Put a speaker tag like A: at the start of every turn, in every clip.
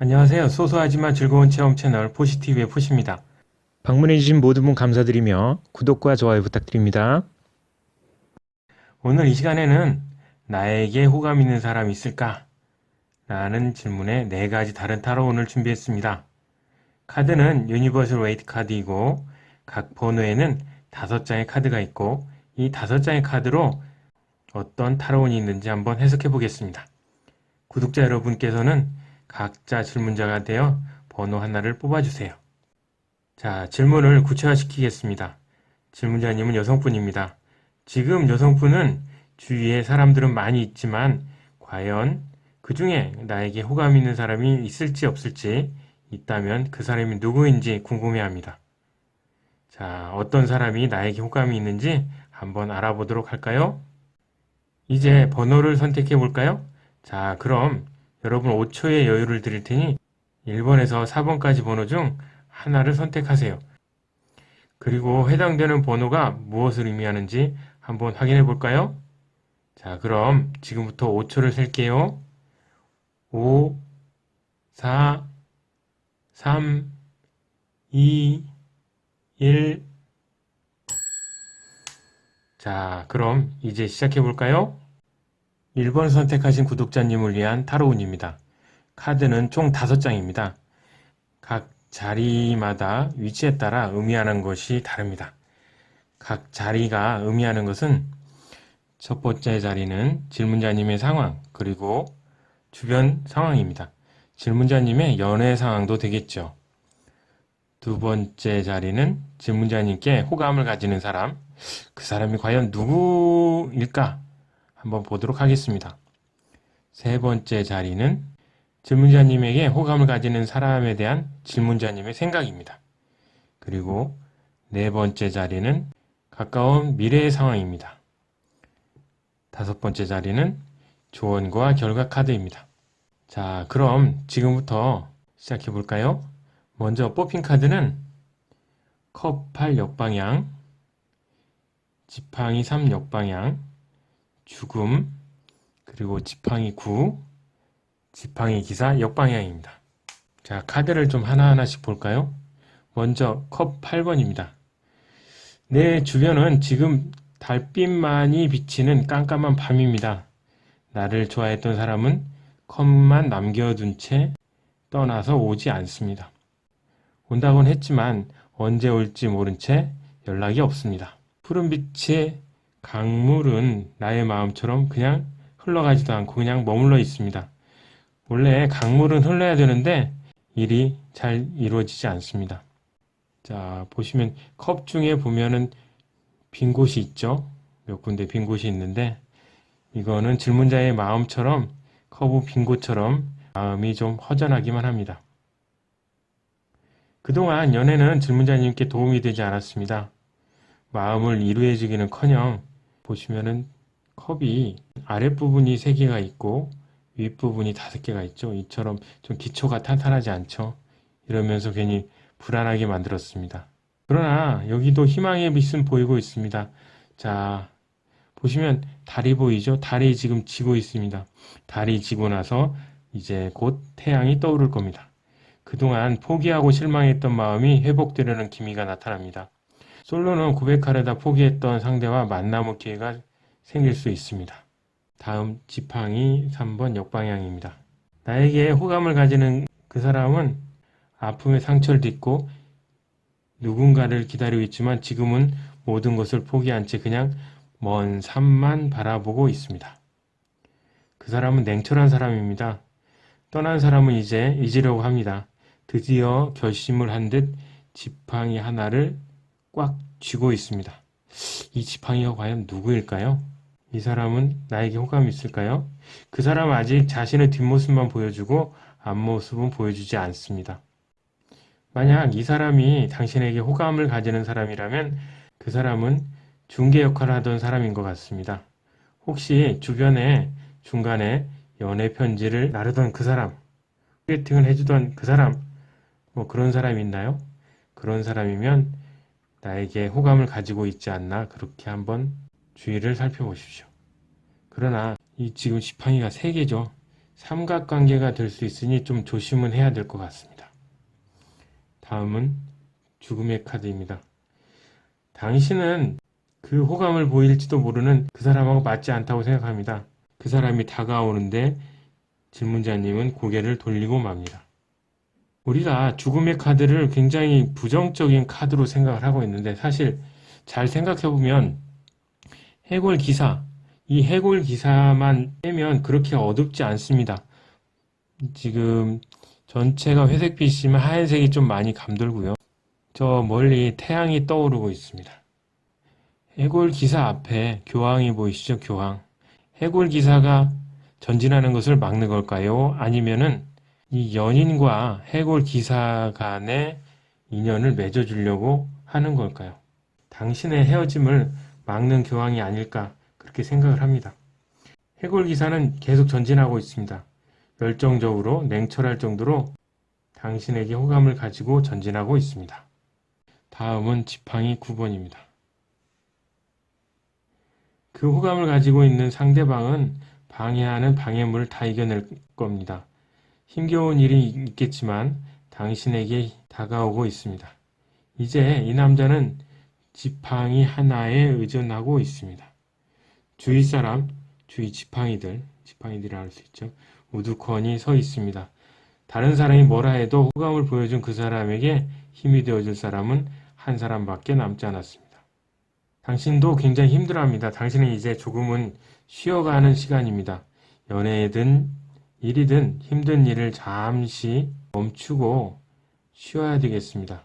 A: 안녕하세요. 소소하지만 즐거운 체험 채널 포시티브의 포시입니다. 방문해주신 모든 분 감사드리며 구독과 좋아요 부탁드립니다. 오늘 이 시간에는 나에게 호감 있는 사람이 있을까? 라는 질문에 4가지 다른 타로운을 준비했습니다. 카드는 유니버설 웨이트 카드이고 각 번호에는 5장의 카드가 있고 이 5장의 카드로 어떤 타로운이 있는지 한번 해석해 보겠습니다. 구독자 여러분께서는 각자 질문자가 되어 번호 하나를 뽑아주세요. 자, 질문을 구체화시키겠습니다. 질문자님은 여성분입니다. 지금 여성분은 주위에 사람들은 많이 있지만 과연 그 중에 나에게 호감 있는 사람이 있을지 없을지 있다면 그 사람이 누구인지 궁금해합니다. 자, 어떤 사람이 나에게 호감이 있는지 한번 알아보도록 할까요? 이제 번호를 선택해 볼까요? 자, 그럼 여러분 5초의 여유를 드릴 테니 1번에서 4번까지 번호 중 하나를 선택하세요. 그리고 해당되는 번호가 무엇을 의미하는지 한번 확인해 볼까요? 자, 그럼 지금부터 5초를 셀게요. 5, 4, 3, 2, 1. 자, 그럼 이제 시작해 볼까요? 1번 선택하신 구독자님을 위한 타로운입니다. 카드는 총 5장입니다. 각 자리마다 위치에 따라 의미하는 것이 다릅니다. 각 자리가 의미하는 것은 첫 번째 자리는 질문자님의 상황, 그리고 주변 상황입니다. 질문자님의 연애 상황도 되겠죠. 두 번째 자리는 질문자님께 호감을 가지는 사람, 그 사람이 과연 누구일까? 한번 보도록 하겠습니다. 세 번째 자리는 질문자님에게 호감을 가지는 사람에 대한 질문자님의 생각입니다. 그리고 네 번째 자리는 가까운 미래의 상황입니다. 다섯 번째 자리는 조언과 결과 카드입니다. 자, 그럼 지금부터 시작해 볼까요? 먼저 뽑힌 카드는 컵 8 역방향, 지팡이 3 역방향, 죽음, 그리고 지팡이 9, 지팡이 기사 역방향입니다. 자, 카드를 좀 하나하나씩 볼까요? 먼저 컵 8번입니다. 내 주변은 지금 달빛만이 비치는 깜깜한 밤입니다. 나를 좋아했던 사람은 컵만 남겨둔 채 떠나서 오지 않습니다. 온다곤 했지만 언제 올지 모른 채 연락이 없습니다. 푸른빛의 강물은 나의 마음처럼 그냥 흘러가지도 않고 그냥 머물러 있습니다. 원래 강물은 흘러야 되는데 일이 잘 이루어지지 않습니다. 자, 보시면 컵 중에 보면은 빈 곳이 있죠. 몇 군데 빈 곳이 있는데 이거는 질문자의 마음처럼 컵의 빈 곳처럼 마음이 좀 허전하기만 합니다. 그동안 연애는 질문자님께 도움이 되지 않았습니다. 마음을 이루어주기는커녕 보시면은 컵이 아랫부분이 3개가 있고 윗부분이 5개가 있죠. 이처럼 좀 기초가 탄탄하지 않죠. 이러면서 괜히 불안하게 만들었습니다. 그러나 여기도 희망의 빛은 보이고 있습니다. 자, 보시면 달이 보이죠? 달이 지금 지고 있습니다. 달이 지고 나서 이제 곧 태양이 떠오를 겁니다. 그동안 포기하고 실망했던 마음이 회복되려는 기미가 나타납니다. 솔로는 고백하려다 포기했던 상대와 만남의 기회가 생길 수 있습니다. 다음 지팡이 3번 역방향입니다. 나에게 호감을 가지는 그 사람은 아픔의 상처를 딛고 누군가를 기다리고 있지만 지금은 모든 것을 포기한 채 그냥 먼 산만 바라보고 있습니다. 그 사람은 냉철한 사람입니다. 떠난 사람은 이제 잊으려고 합니다. 드디어 결심을 한 듯 지팡이 하나를 꽉 쥐고 있습니다. 이 지팡이가 과연 누구일까요? 이 사람은 나에게 호감이 있을까요? 그 사람은 아직 자신의 뒷모습만 보여주고 앞모습은 보여주지 않습니다. 만약 이 사람이 당신에게 호감을 가지는 사람이라면 그 사람은 중개 역할을 하던 사람인 것 같습니다. 혹시 주변에 중간에 연애 편지를 나르던 그 사람, 소개팅을 해주던 그 사람, 뭐 그런 사람이 있나요? 그런 사람이면 나에게 호감을 가지고 있지 않나 그렇게 한번 주위를 살펴보십시오. 그러나 이 지금 지팡이가 3개죠. 삼각관계가 될 수 있으니 좀 조심은 해야 될 것 같습니다. 다음은 죽음의 카드입니다. 당신은 그 호감을 보일지도 모르는 그 사람하고 맞지 않다고 생각합니다. 그 사람이 다가오는데 질문자님은 고개를 돌리고 맙니다. 우리가 죽음의 카드를 굉장히 부정적인 카드로 생각을 하고 있는데 사실 잘 생각해보면 해골기사, 이 해골기사만 빼면 그렇게 어둡지 않습니다. 지금 전체가 회색빛이면 하얀색이 좀 많이 감돌고요. 저 멀리 태양이 떠오르고 있습니다. 해골기사 앞에 교황이 보이시죠? 교황. 해골기사가 전진하는 것을 막는 걸까요? 아니면은 이 연인과 해골기사 간의 인연을 맺어주려고 하는 걸까요? 당신의 헤어짐을 막는 교황이 아닐까 그렇게 생각을 합니다. 해골기사는 계속 전진하고 있습니다. 열정적으로 냉철할 정도로 당신에게 호감을 가지고 전진하고 있습니다. 다음은 지팡이 9번입니다. 그 호감을 가지고 있는 상대방은 방해하는 방해물을 다 이겨낼 겁니다. 힘겨운 일이 있겠지만 당신에게 다가오고 있습니다. 이제 이 남자는 지팡이 하나에 의존하고 있습니다. 주위 사람, 주위 지팡이들이라 할 수 있죠. 우두커니 서 있습니다. 다른 사람이 뭐라 해도 호감을 보여준 그 사람에게 힘이 되어줄 사람은 한 사람밖에 남지 않았습니다. 당신도 굉장히 힘들어합니다. 당신은 이제 조금은 쉬어가는 시간입니다. 연애든 일이든 힘든 일을 잠시 멈추고 쉬어야 되겠습니다.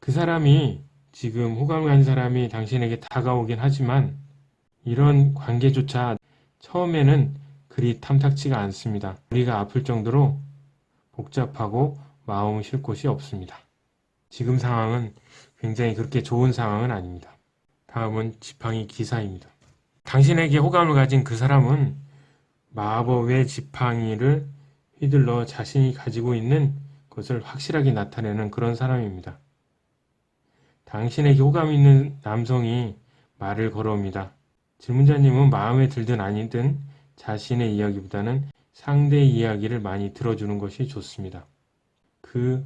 A: 그 사람이 지금 호감을 가진 사람이 당신에게 다가오긴 하지만 이런 관계조차 처음에는 그리 탐탁치가 않습니다. 우리가 아플 정도로 복잡하고 마음 쉴 곳이 없습니다. 지금 상황은 굉장히 그렇게 좋은 상황은 아닙니다. 다음은 지팡이 기사입니다. 당신에게 호감을 가진 그 사람은 마법의 지팡이를 휘둘러 자신이 가지고 있는 것을 확실하게 나타내는 그런 사람입니다. 당신에게 호감 있는 남성이 말을 걸어옵니다. 질문자님은 마음에 들든 아니든 자신의 이야기보다는 상대의 이야기를 많이 들어주는 것이 좋습니다. 그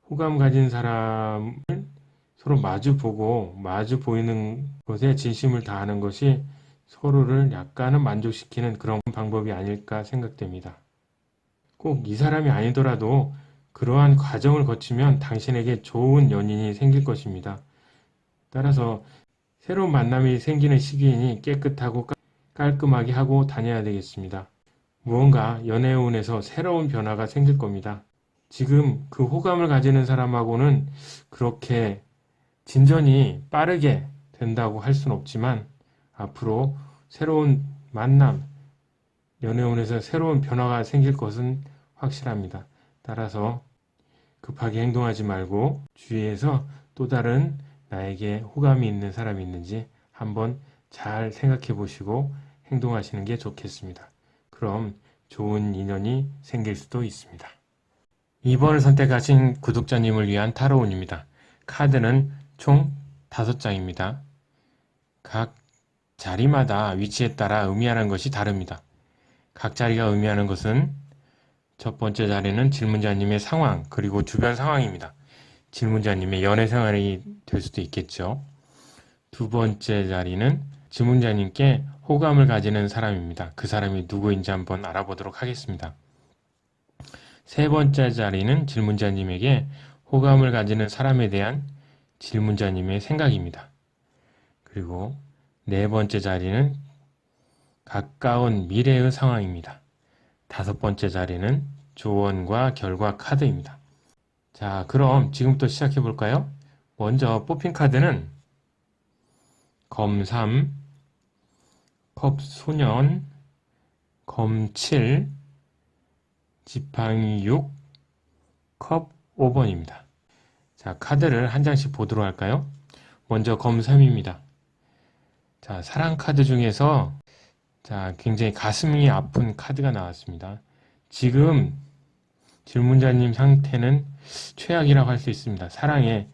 A: 호감 가진 사람을 서로 마주 보이는 것에 진심을 다하는 것이 서로를 약간은 만족시키는 그런 방법이 아닐까 생각됩니다. 꼭 이 사람이 아니더라도 그러한 과정을 거치면 당신에게 좋은 연인이 생길 것입니다. 따라서 새로운 만남이 생기는 시기이니 깨끗하고 깔끔하게 하고 다녀야 되겠습니다. 무언가 연애운에서 새로운 변화가 생길 겁니다. 지금 그 호감을 가지는 사람하고는 그렇게 진전이 빠르게 된다고 할 수는 없지만 앞으로 새로운 만남, 연애운에서 새로운 변화가 생길 것은 확실합니다. 따라서 급하게 행동하지 말고 주위에서 또 다른 나에게 호감이 있는 사람이 있는지 한번 잘 생각해 보시고 행동하시는 게 좋겠습니다. 그럼 좋은 인연이 생길 수도 있습니다. 2번을 선택하신 구독자님을 위한 타로운입니다. 카드는 총 5장입니다. 각 자리마다 위치에 따라 의미하는 것이 다릅니다. 각 자리가 의미하는 것은 첫 번째 자리는 질문자님의 상황, 그리고 주변 상황입니다. 질문자님의 연애 생활이 될 수도 있겠죠. 두 번째 자리는 질문자님께 호감을 가지는 사람입니다. 그 사람이 누구인지 한번 알아보도록 하겠습니다. 세 번째 자리는 질문자님에게 호감을 가지는 사람에 대한 질문자님의 생각입니다. 그리고 네 번째 자리는 가까운 미래의 상황입니다. 다섯 번째 자리는 조언과 결과 카드입니다. 자, 그럼 지금부터 시작해 볼까요? 먼저 뽑힌 카드는 검 3, 컵 소년, 검 7, 지팡이 6, 컵 5번입니다. 자, 카드를 한 장씩 보도록 할까요? 먼저 검 3입니다. 자, 사랑 카드 중에서 자, 굉장히 가슴이 아픈 카드가 나왔습니다. 지금 질문자님 상태는 최악이라고 할 수 있습니다. 사랑에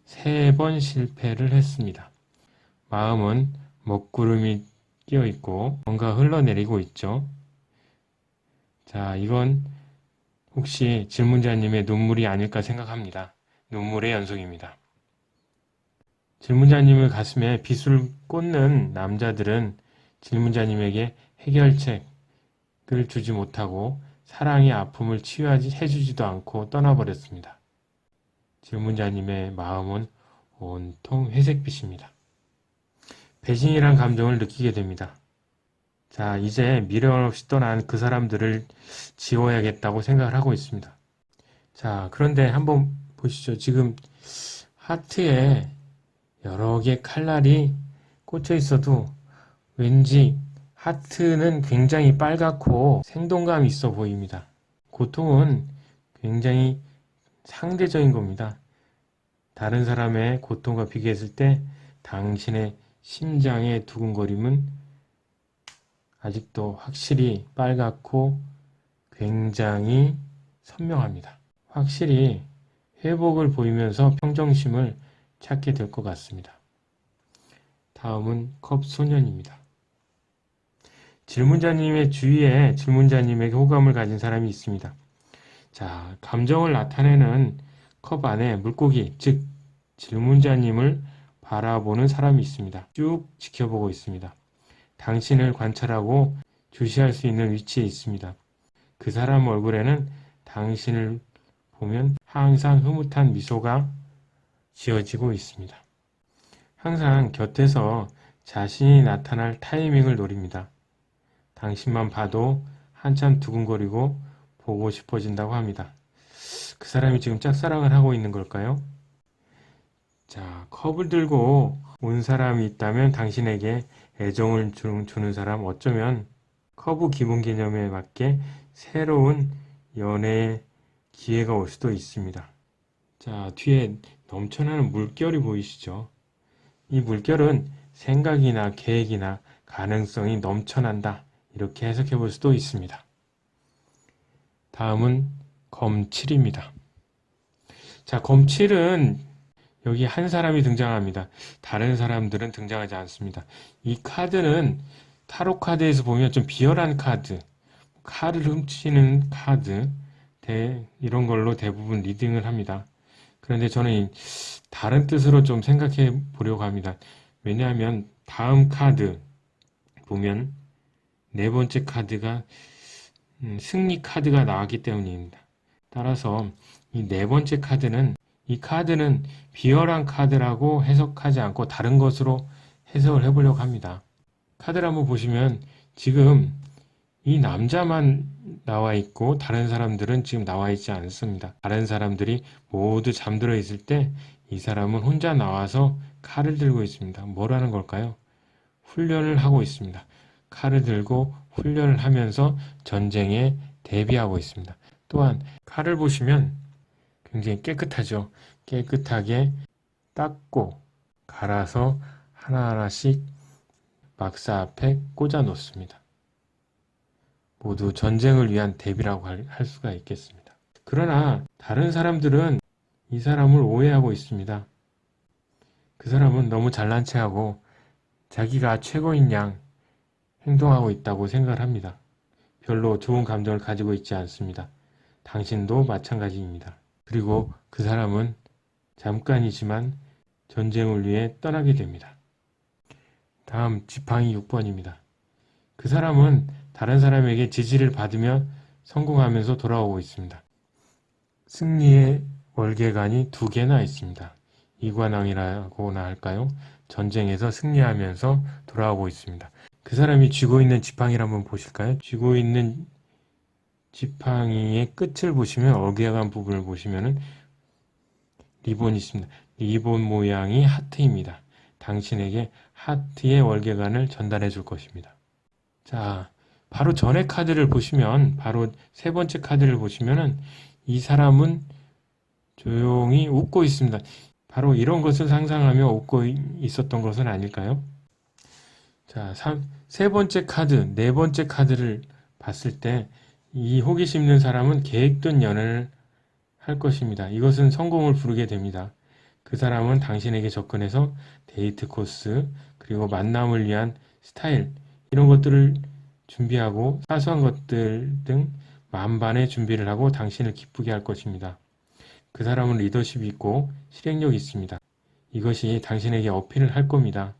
A: 3번 실패를 했습니다. 마음은 먹구름이 끼어 있고 뭔가 흘러내리고 있죠. 자, 이건 혹시 질문자님의 눈물이 아닐까 생각합니다. 눈물의 연속입니다. 질문자님의 가슴에 빗을 꽂는 남자들은 질문자님에게 해결책을 주지 못하고 사랑의 아픔을 치유해주지도 않고 떠나버렸습니다. 질문자님의 마음은 온통 회색빛입니다. 배신이란 감정을 느끼게 됩니다. 자, 이제 미련 없이 떠난 그 사람들을 지워야겠다고 생각을 하고 있습니다. 자, 그런데 한번 보시죠. 지금 하트에 여러 개의 칼날이 꽂혀 있어도 왠지 하트는 굉장히 빨갛고 생동감이 있어 보입니다. 고통은 굉장히 상대적인 겁니다. 다른 사람의 고통과 비교했을 때 당신의 심장의 두근거림은 아직도 확실히 빨갛고 굉장히 선명합니다. 확실히 회복을 보이면서 평정심을 찾게 될 것 같습니다. 다음은 컵 소년입니다. 질문자님의 주위에 질문자님에게 호감을 가진 사람이 있습니다. 자, 감정을 나타내는 컵 안에 물고기, 즉 질문자님을 바라보는 사람이 있습니다. 쭉 지켜보고 있습니다. 당신을 관찰하고 주시할 수 있는 위치에 있습니다. 그 사람 얼굴에는 당신을 보면 항상 흐뭇한 미소가 지어지고 있습니다. 항상 곁에서 자신이 나타날 타이밍을 노립니다. 당신만 봐도 한참 두근거리고 보고 싶어진다고 합니다. 그 사람이 지금 짝사랑을 하고 있는 걸까요? 자, 컵을 들고 온 사람이 있다면 당신에게 애정을 주는 사람, 어쩌면 컵의 기본 개념에 맞게 새로운 연애의 기회가 올 수도 있습니다. 자, 뒤에 넘쳐나는 물결이 보이시죠? 이 물결은 생각이나 계획이나 가능성이 넘쳐난다. 이렇게 해석해 볼 수도 있습니다. 다음은 검7입니다. 자, 검7은 여기 한 사람이 등장합니다. 다른 사람들은 등장하지 않습니다. 이 카드는 타로 카드에서 보면 좀 비열한 카드, 칼을 훔치는 카드, 이런 걸로 대부분 리딩을 합니다. 그런데 저는 다른 뜻으로 좀 생각해 보려고 합니다. 왜냐하면 다음 카드 보면 네 번째 카드가 승리 카드가 나왔기 때문입니다. 따라서 이 네 번째 카드는 이 카드는 비열한 카드라고 해석하지 않고 다른 것으로 해석을 해보려고 합니다. 카드를 한번 보시면 지금 이 남자만 나와 있고 다른 사람들은 지금 나와 있지 않습니다. 다른 사람들이 모두 잠들어 있을 때 이 사람은 혼자 나와서 칼을 들고 있습니다. 뭐라는 걸까요? 훈련을 하고 있습니다. 칼을 들고 훈련을 하면서 전쟁에 대비하고 있습니다. 또한 칼을 보시면 굉장히 깨끗하죠. 깨끗하게 닦고 갈아서 하나하나씩 막사 앞에 꽂아 놓습니다. 모두 전쟁을 위한 대비라고 할 수가 있겠습니다. 그러나 다른 사람들은 이 사람을 오해하고 있습니다. 그 사람은 너무 잘난 체하고 자기가 최고인 양 행동하고 있다고 생각을 합니다. 별로 좋은 감정을 가지고 있지 않습니다. 당신도 마찬가지입니다. 그리고 그 사람은 잠깐이지만 전쟁을 위해 떠나게 됩니다. 다음 지팡이 6번입니다. 그 사람은 다른 사람에게 지지를 받으며 성공하면서 돌아오고 있습니다. 승리의 월계관이 두 개나 있습니다. 이관왕이라고나 할까요? 전쟁에서 승리하면서 돌아오고 있습니다. 그 사람이 쥐고 있는 지팡이를 한번 보실까요? 쥐고 있는 지팡이의 끝을 보시면 월계관 부분을 보시면은 리본이 있습니다. 리본 모양이 하트입니다. 당신에게 하트의 월계관을 전달해 줄 것입니다. 자, 바로 전의 카드를 보시면, 바로 세 번째 카드를 보시면은 이 사람은 조용히 웃고 있습니다. 바로 이런 것을 상상하며 웃고 있었던 것은 아닐까요? 자, 세 번째 카드, 네 번째 카드를 봤을 때 이 호기심 있는 사람은 계획된 연애를 할 것입니다. 이것은 성공을 부르게 됩니다. 그 사람은 당신에게 접근해서 데이트 코스, 그리고 만남을 위한 스타일, 이런 것들을 준비하고 사소한 것들 등 만반의 준비를 하고 당신을 기쁘게 할 것입니다. 그 사람은 리더십이 있고 실행력이 있습니다. 이것이 당신에게 어필을 할 겁니다.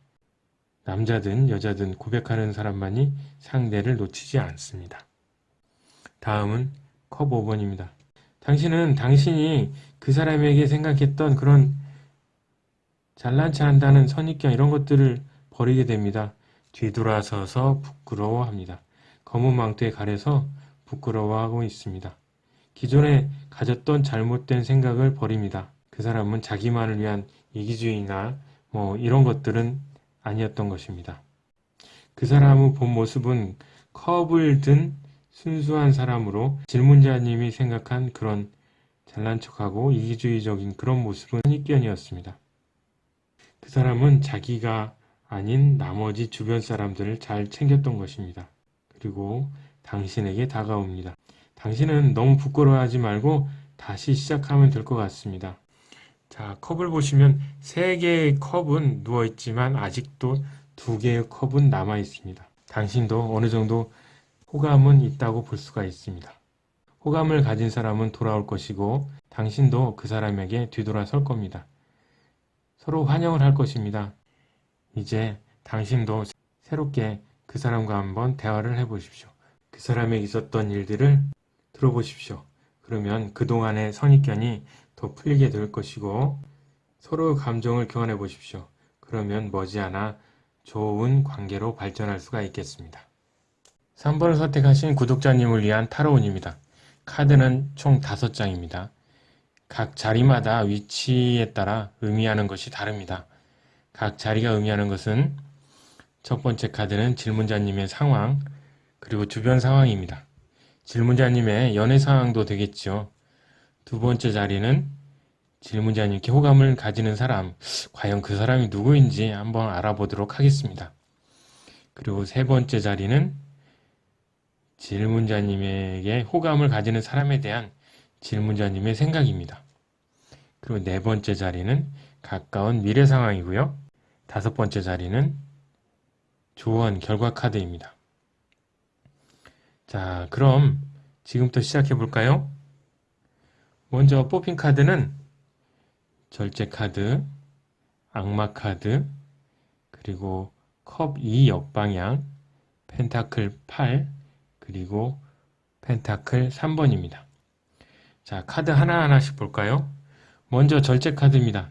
A: 남자든 여자든 고백하는 사람만이 상대를 놓치지 않습니다. 다음은 컵 5번입니다. 당신은 당신이 그 사람에게 생각했던 그런 잘난 체 한다는 선입견 이런 것들을 버리게 됩니다. 뒤돌아서서 부끄러워합니다. 검은 망토에 가려서 부끄러워하고 있습니다. 기존에 가졌던 잘못된 생각을 버립니다. 그 사람은 자기만을 위한 이기주의나 이런 것들은 아니었던 것입니다. 그 사람의 본 모습은 컵을 든 순수한 사람으로 질문자님이 생각한 그런 잘난 척하고 이기주의적인 그런 모습은 선입견이었습니다. 그 사람은 자기가 아닌 나머지 주변 사람들을 잘 챙겼던 것입니다. 그리고 당신에게 다가옵니다. 당신은 너무 부끄러워하지 말고 다시 시작하면 될 것 같습니다. 자, 컵을 보시면 3개의 컵은 누워있지만 아직도 2개의 컵은 남아있습니다. 당신도 어느 정도 호감은 있다고 볼 수가 있습니다. 호감을 가진 사람은 돌아올 것이고 당신도 그 사람에게 뒤돌아설 겁니다. 서로 환영을 할 것입니다. 이제 당신도 새롭게 그 사람과 한번 대화를 해보십시오. 그 사람에게 있었던 일들을 들어보십시오. 그러면 그동안의 선입견이 더 풀리게 될 것이고 서로 감정을 교환해 보십시오. 그러면 머지않아 좋은 관계로 발전할 수가 있겠습니다. 3번을 선택하신 구독자님을 위한 타로운입니다. 카드는 총 5장입니다. 각 자리마다 위치에 따라 의미하는 것이 다릅니다. 각 자리가 의미하는 것은 첫 번째 카드는 질문자님의 상황, 그리고 주변 상황입니다. 질문자님의 연애 상황도 되겠죠. 두 번째 자리는 질문자님께 호감을 가지는 사람, 과연 그 사람이 누구인지 한번 알아보도록 하겠습니다. 그리고 세 번째 자리는 질문자님에게 호감을 가지는 사람에 대한 질문자님의 생각입니다. 그리고 네 번째 자리는 가까운 미래 상황이고요. 다섯 번째 자리는 조언 결과 카드입니다. 자, 그럼 지금부터 시작해 볼까요? 먼저 뽑힌 카드는 절제 카드, 악마 카드, 그리고 컵 2 역방향, 펜타클 8, 그리고 펜타클 3번입니다. 자, 카드 하나하나씩 볼까요? 먼저 절제 카드입니다.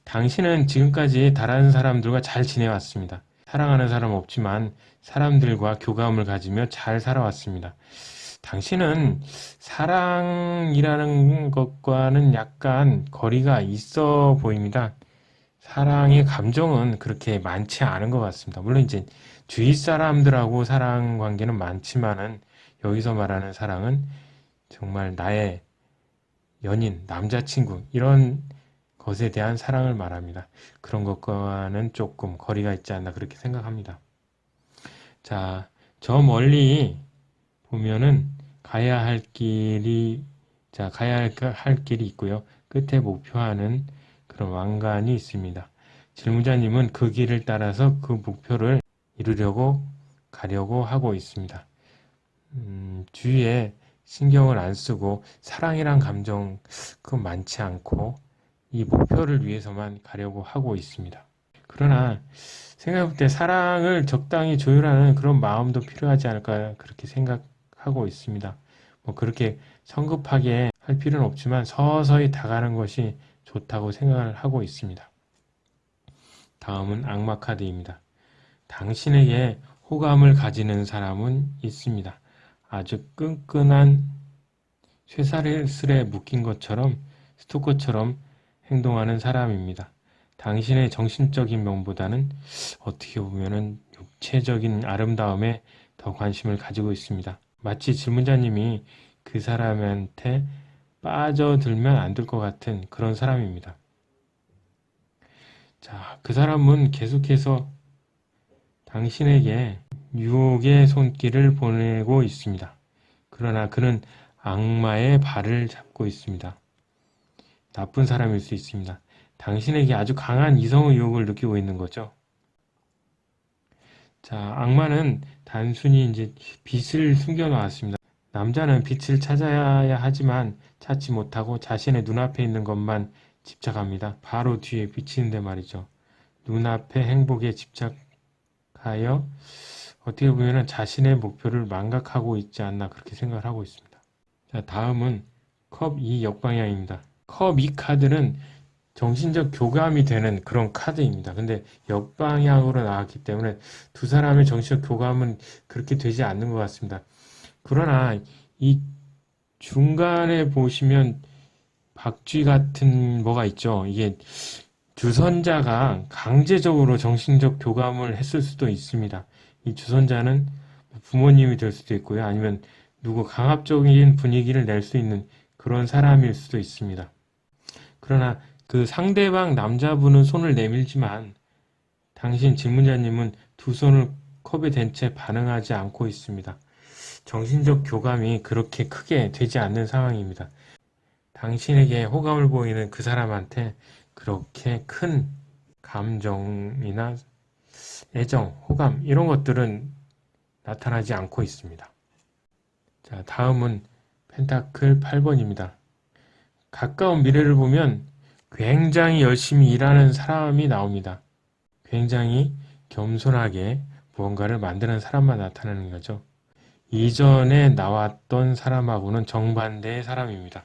A: 당신은 지금까지 다른 사람들과 잘 지내왔습니다. 사랑하는 사람 없지만 사람들과 교감을 가지며 잘 살아왔습니다. 당신은 사랑이라는 것과는 약간 거리가 있어 보입니다. 사랑의 감정은 그렇게 많지 않은 것 같습니다. 물론 이제 주위 사람들하고 사랑 관계는 많지만은 여기서 말하는 사랑은 정말 나의 연인, 남자친구 이런 것에 대한 사랑을 말합니다. 그런 것과는 조금 거리가 있지 않나 그렇게 생각합니다. 자, 저 멀리 보면은 가야 할 길이 있고요. 끝에 목표하는 그런 왕관이 있습니다. 질문자님은 그 길을 따라서 그 목표를 이루려고 가려고 하고 있습니다. 주위에 신경을 안 쓰고 사랑이란 감정 그 많지 않고 이 목표를 위해서만 가려고 하고 있습니다. 그러나 생각해볼 때 사랑을 적당히 조율하는 그런 마음도 필요하지 않을까 그렇게 생각하고 있습니다. 그렇게 성급하게 할 필요는 없지만 서서히 다가가는 것이 좋다고 생각을 하고 있습니다. 다음은 악마 카드입니다. 당신에게 호감을 가지는 사람은 있습니다. 아주 끈끈한 쇠사슬에 묶인 것처럼 스토커처럼 행동하는 사람입니다. 당신의 정신적인 면보다는 어떻게 보면은 육체적인 아름다움에 더 관심을 가지고 있습니다. 마치 질문자님이 그 사람한테 빠져들면 안 될 것 같은 그런 사람입니다. 자, 그 사람은 계속해서 당신에게 유혹의 손길을 보내고 있습니다. 그러나 그는 악마의 발을 잡고 있습니다. 나쁜 사람일 수 있습니다. 당신에게 아주 강한 이성의 유혹을 느끼고 있는 거죠. 자, 악마는 단순히 이제 빛을 숨겨 놓았습니다. 남자는 빛을 찾아야 하지만 찾지 못하고 자신의 눈앞에 있는 것만 집착합니다. 바로 뒤에 비치는데 말이죠. 눈앞의 행복에 집착하여 어떻게 보면 자신의 목표를 망각하고 있지 않나 그렇게 생각을 하고 있습니다. 자, 다음은 컵 2 역방향입니다. 컵 2 카드는 정신적 교감이 되는 그런 카드입니다. 근데 역방향으로 나왔기 때문에 두 사람의 정신적 교감은 그렇게 되지 않는 것 같습니다. 그러나 이 중간에 보시면 박쥐 같은 뭐가 있죠. 이게 주선자가 강제적으로 정신적 교감을 했을 수도 있습니다. 이 주선자는 부모님이 될 수도 있고요. 아니면 누구 강압적인 분위기를 낼 수 있는 그런 사람일 수도 있습니다. 그러나 그 상대방 남자분은 손을 내밀지만 당신 질문자님은 두 손을 컵에 댄 채 반응하지 않고 있습니다. 정신적 교감이 그렇게 크게 되지 않는 상황입니다. 당신에게 호감을 보이는 그 사람한테 그렇게 큰 감정이나 애정, 호감 이런 것들은 나타나지 않고 있습니다. 자, 다음은 펜타클 8번입니다. 가까운 미래를 보면 굉장히 열심히 일하는 사람이 나옵니다. 굉장히 겸손하게 무언가를 만드는 사람만 나타나는 거죠. 이전에 나왔던 사람하고는 정반대의 사람입니다.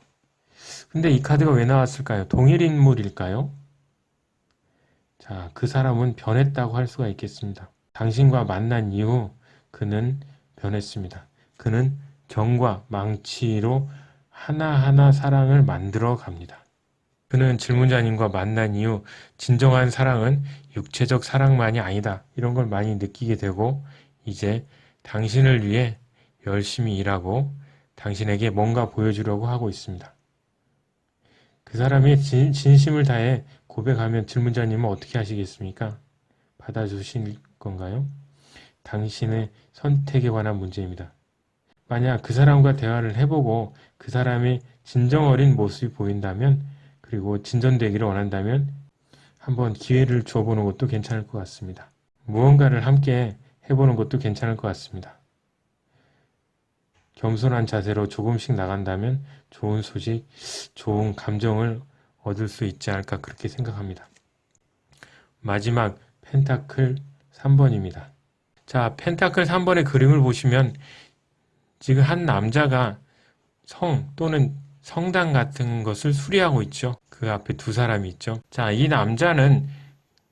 A: 근데 이 카드가 왜 나왔을까요? 동일 인물일까요? 자, 그 사람은 변했다고 할 수가 있겠습니다. 당신과 만난 이후 그는 변했습니다. 그는 정과 망치로 하나하나 사랑을 만들어 갑니다. 그는 질문자님과 만난 이후 진정한 사랑은 육체적 사랑만이 아니다. 이런 걸 많이 느끼게 되고 이제 당신을 위해 열심히 일하고 당신에게 뭔가 보여주려고 하고 있습니다. 그 사람이 진심을 다해 고백하면 질문자님은 어떻게 하시겠습니까? 받아주실 건가요? 당신의 선택에 관한 문제입니다. 만약 그 사람과 대화를 해보고 그 사람의 진정 어린 모습이 보인다면 그리고 진전되기를 원한다면 한번 기회를 줘보는 것도 괜찮을 것 같습니다. 무언가를 함께 해보는 것도 괜찮을 것 같습니다. 겸손한 자세로 조금씩 나간다면 좋은 소식, 좋은 감정을 얻을 수 있지 않을까 그렇게 생각합니다. 마지막 펜타클 3번입니다. 자, 펜타클 3번의 그림을 보시면 지금 한 남자가 성 또는 성당 같은 것을 수리하고 있죠. 그 앞에 두 사람이 있죠. 자, 이 남자는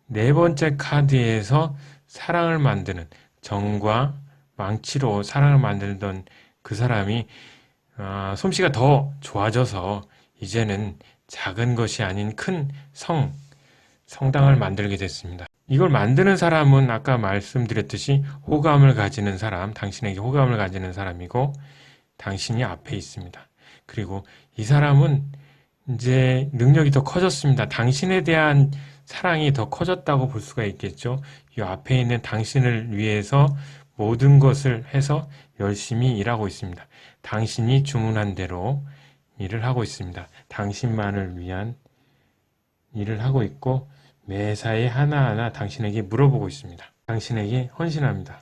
A: 네 번째 카드에서 사랑을 만드는 정과 망치로 사랑을 만들던 그 사람이 솜씨가 더 좋아져서 이제는 작은 것이 아닌 큰 성당을 만들게 됐습니다. 이걸 만드는 사람은 아까 말씀드렸듯이 호감을 가지는 사람, 당신에게 호감을 가지는 사람이고 당신이 앞에 있습니다. 그리고 이 사람은 이제 능력이 더 커졌습니다. 당신에 대한 사랑이 더 커졌다고 볼 수가 있겠죠. 이 앞에 있는 당신을 위해서 모든 것을 해서 열심히 일하고 있습니다. 당신이 주문한 대로 일을 하고 있습니다. 당신만을 위한 일을 하고 있고 매사에 하나하나 당신에게 물어보고 있습니다. 당신에게 헌신합니다.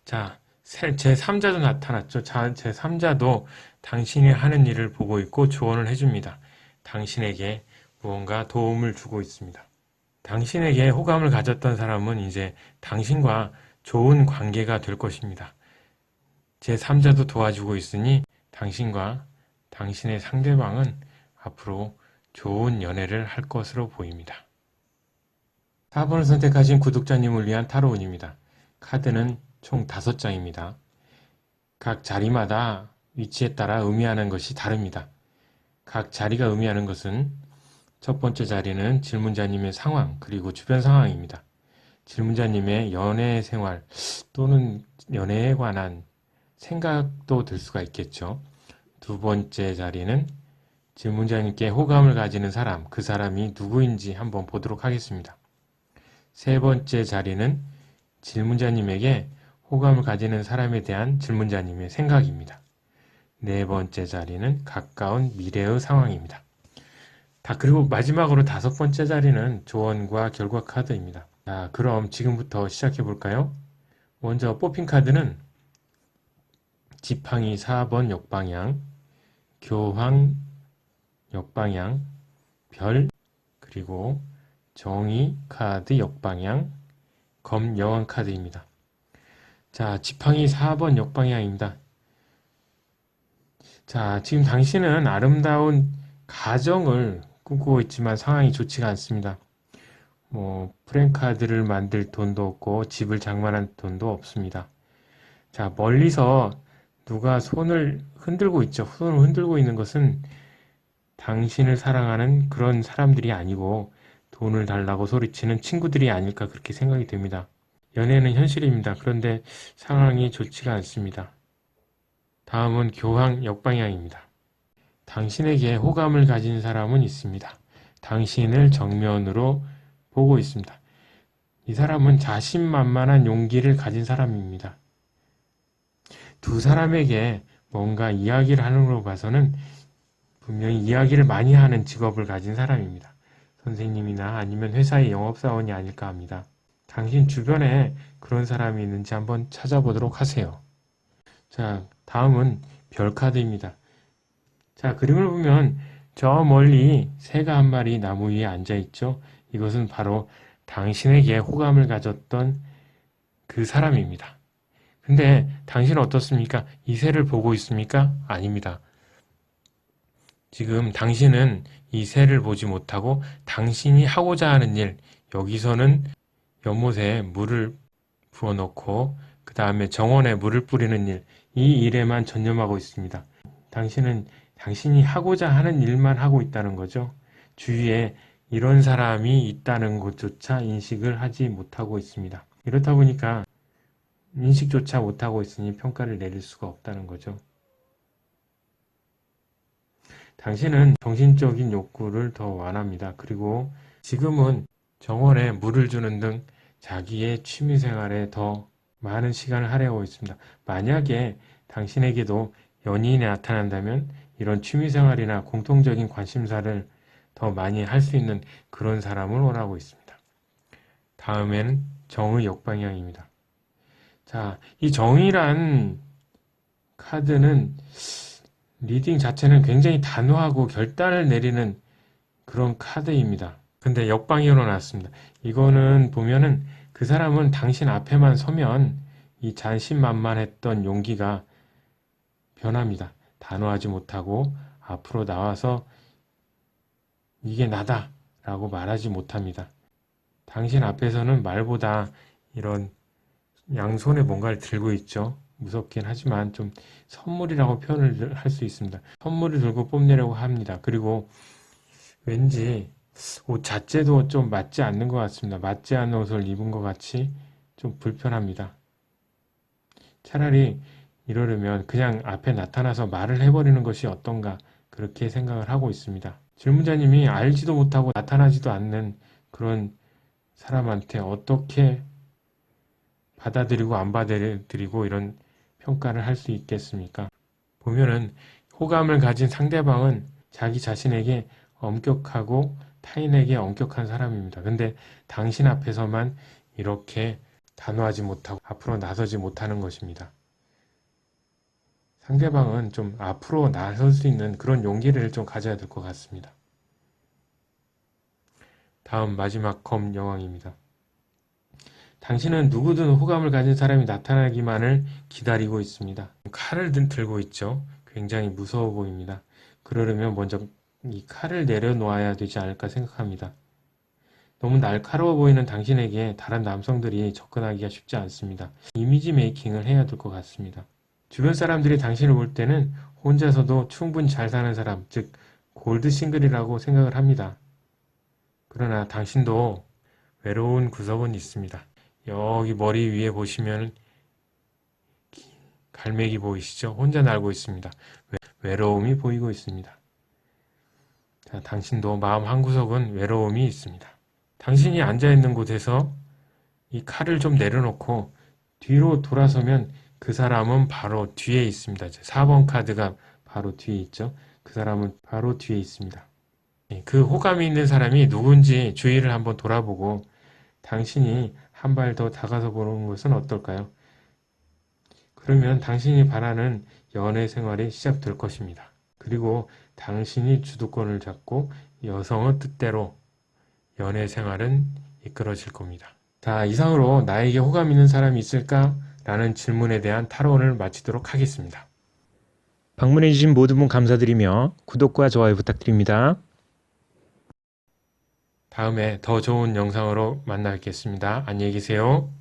A: 자, 제3자도 나타났죠. 자, 제3자도 당신이 하는 일을 보고 있고 조언을 해줍니다. 당신에게 무언가 도움을 주고 있습니다. 당신에게 호감을 가졌던 사람은 이제 당신과 좋은 관계가 될 것입니다. 제3자도 도와주고 있으니 당신과 당신의 상대방은 앞으로 좋은 연애를 할 것으로 보입니다. 4번을 선택하신 구독자님을 위한 타로운입니다. 카드는 총 5장입니다. 각 자리마다 위치에 따라 의미하는 것이 다릅니다. 각 자리가 의미하는 것은 첫 번째 자리는 질문자님의 상황 그리고 주변 상황입니다. 질문자님의 연애 생활 또는 연애에 관한 생각도 들 수가 있겠죠. 두 번째 자리는 질문자님께 호감을 가지는 사람, 그 사람이 누구인지 한번 보도록 하겠습니다. 세 번째 자리는 질문자님에게 호감을 가지는 사람에 대한 질문자님의 생각입니다. 네 번째 자리는 가까운 미래의 상황입니다. 그리고 마지막으로 5번째 자리는 조언과 결과 카드입니다. 자, 그럼 지금부터 시작해 볼까요? 먼저 뽑힌 카드는 지팡이 4번 역방향, 교황 역방향, 별, 그리고 정의 카드 역방향, 검 여왕 카드입니다. 자, 지팡이 4번 역방향입니다. 자, 지금 당신은 아름다운 가정을 꿈꾸고 있지만 상황이 좋지가 않습니다. 프랜카드를 만들 돈도 없고 집을 장만할 돈도 없습니다. 자, 멀리서 누가 손을 흔들고 있죠. 손을 흔들고 있는 것은 당신을 사랑하는 그런 사람들이 아니고 돈을 달라고 소리치는 친구들이 아닐까 그렇게 생각이 됩니다. 연애는 현실입니다. 그런데 상황이 좋지가 않습니다. 다음은 교황 역방향입니다. 당신에게 호감을 가진 사람은 있습니다. 당신을 정면으로 보고 있습니다. 이 사람은 자신만만한 용기를 가진 사람입니다. 두 사람에게 뭔가 이야기를 하는 걸로 봐서는 분명히 이야기를 많이 하는 직업을 가진 사람입니다. 선생님이나 아니면 회사의 영업사원이 아닐까 합니다. 당신 주변에 그런 사람이 있는지 한번 찾아보도록 하세요. 자, 다음은 별 카드입니다. 자, 그림을 보면 저 멀리 새가 한 마리 나무 위에 앉아 있죠. 이것은 바로 당신에게 호감을 가졌던 그 사람입니다. 근데 당신은 어떻습니까? 이 새를 보고 있습니까? 아닙니다. 지금 당신은 이 새를 보지 못하고 당신이 하고자 하는 일, 여기서는 연못에 물을 부어놓고 그 다음에 정원에 물을 뿌리는 일, 이 일에만 전념하고 있습니다. 당신은 당신이 하고자 하는 일만 하고 있다는 거죠. 주위에 이런 사람이 있다는 것조차 인식을 하지 못하고 있습니다. 이렇다 보니까 인식조차 못하고 있으니 평가를 내릴 수가 없다는 거죠. 당신은 정신적인 욕구를 더 원합니다. 그리고 지금은 정원에 물을 주는 등 자기의 취미생활에 더 많은 시간을 할애하고 있습니다. 만약에 당신에게도 연인이 나타난다면 이런 취미생활이나 공통적인 관심사를 더 많이 할 수 있는 그런 사람을 원하고 있습니다. 다음에는 정의 역방향입니다. 자, 이 정의란 카드는 리딩 자체는 굉장히 단호하고 결단을 내리는 그런 카드입니다. 근데 역방향으로 나왔습니다. 이거는 보면은 그 사람은 당신 앞에만 서면 이 자신만만했던 용기가 변합니다. 단호하지 못하고 앞으로 나와서 이게 나다 라고 말하지 못합니다. 당신 앞에서는 말보다 이런 양손에 뭔가를 들고 있죠. 무섭긴 하지만 좀 선물이라고 표현을 할 수 있습니다. 선물을 들고 뽐내려고 합니다. 그리고 왠지 옷 자체도 좀 맞지 않는 것 같습니다. 맞지 않는 옷을 입은 것 같이 좀 불편합니다. 차라리 이러려면 그냥 앞에 나타나서 말을 해버리는 것이 어떤가 그렇게 생각을 하고 있습니다. 질문자님이 알지도 못하고 나타나지도 않는 그런 사람한테 어떻게 받아들이고 안 받아들이고 이런 평가를 할 수 있겠습니까? 보면은 호감을 가진 상대방은 자기 자신에게 엄격하고 타인에게 엄격한 사람입니다. 근데 당신 앞에서만 이렇게 단호하지 못하고 앞으로 나서지 못하는 것입니다. 상대방은 좀 앞으로 나설 수 있는 그런 용기를 좀 가져야 될 것 같습니다. 다음 마지막 검 여왕입니다. 당신은 누구든 호감을 가진 사람이 나타나기만을 기다리고 있습니다. 칼을 들고 있죠. 굉장히 무서워 보입니다. 그러려면 먼저 이 칼을 내려놓아야 되지 않을까 생각합니다. 너무 날카로워 보이는 당신에게 다른 남성들이 접근하기가 쉽지 않습니다. 이미지 메이킹을 해야 될 것 같습니다. 주변 사람들이 당신을 볼 때는 혼자서도 충분히 잘 사는 사람, 즉 골드 싱글이라고 생각을 합니다. 그러나 당신도 외로운 구석은 있습니다. 여기 머리 위에 보시면 갈매기 보이시죠? 혼자 날고 있습니다. 외로움이 보이고 있습니다. 자, 당신도 마음 한구석은 외로움이 있습니다. 당신이 앉아있는 곳에서 이 칼을 좀 내려놓고 뒤로 돌아서면 그 사람은 바로 뒤에 있습니다. 4번 카드가 바로 뒤에 있죠. 그 사람은 바로 뒤에 있습니다. 그 호감이 있는 사람이 누군지 주위를 한번 돌아보고 당신이 한 발 더 다가서 보는 것은 어떨까요? 그러면 당신이 바라는 연애 생활이 시작될 것입니다. 그리고 당신이 주도권을 잡고 여성의 뜻대로 연애 생활은 이끌어질 겁니다. 자, 이상으로 나에게 호감 있는 사람이 있을까? 라는 질문에 대한 타로를 마치도록 하겠습니다. 방문해주신 모든 분 감사드리며 구독과 좋아요 부탁드립니다. 다음에 더 좋은 영상으로 만나 뵙겠습니다. 안녕히 계세요.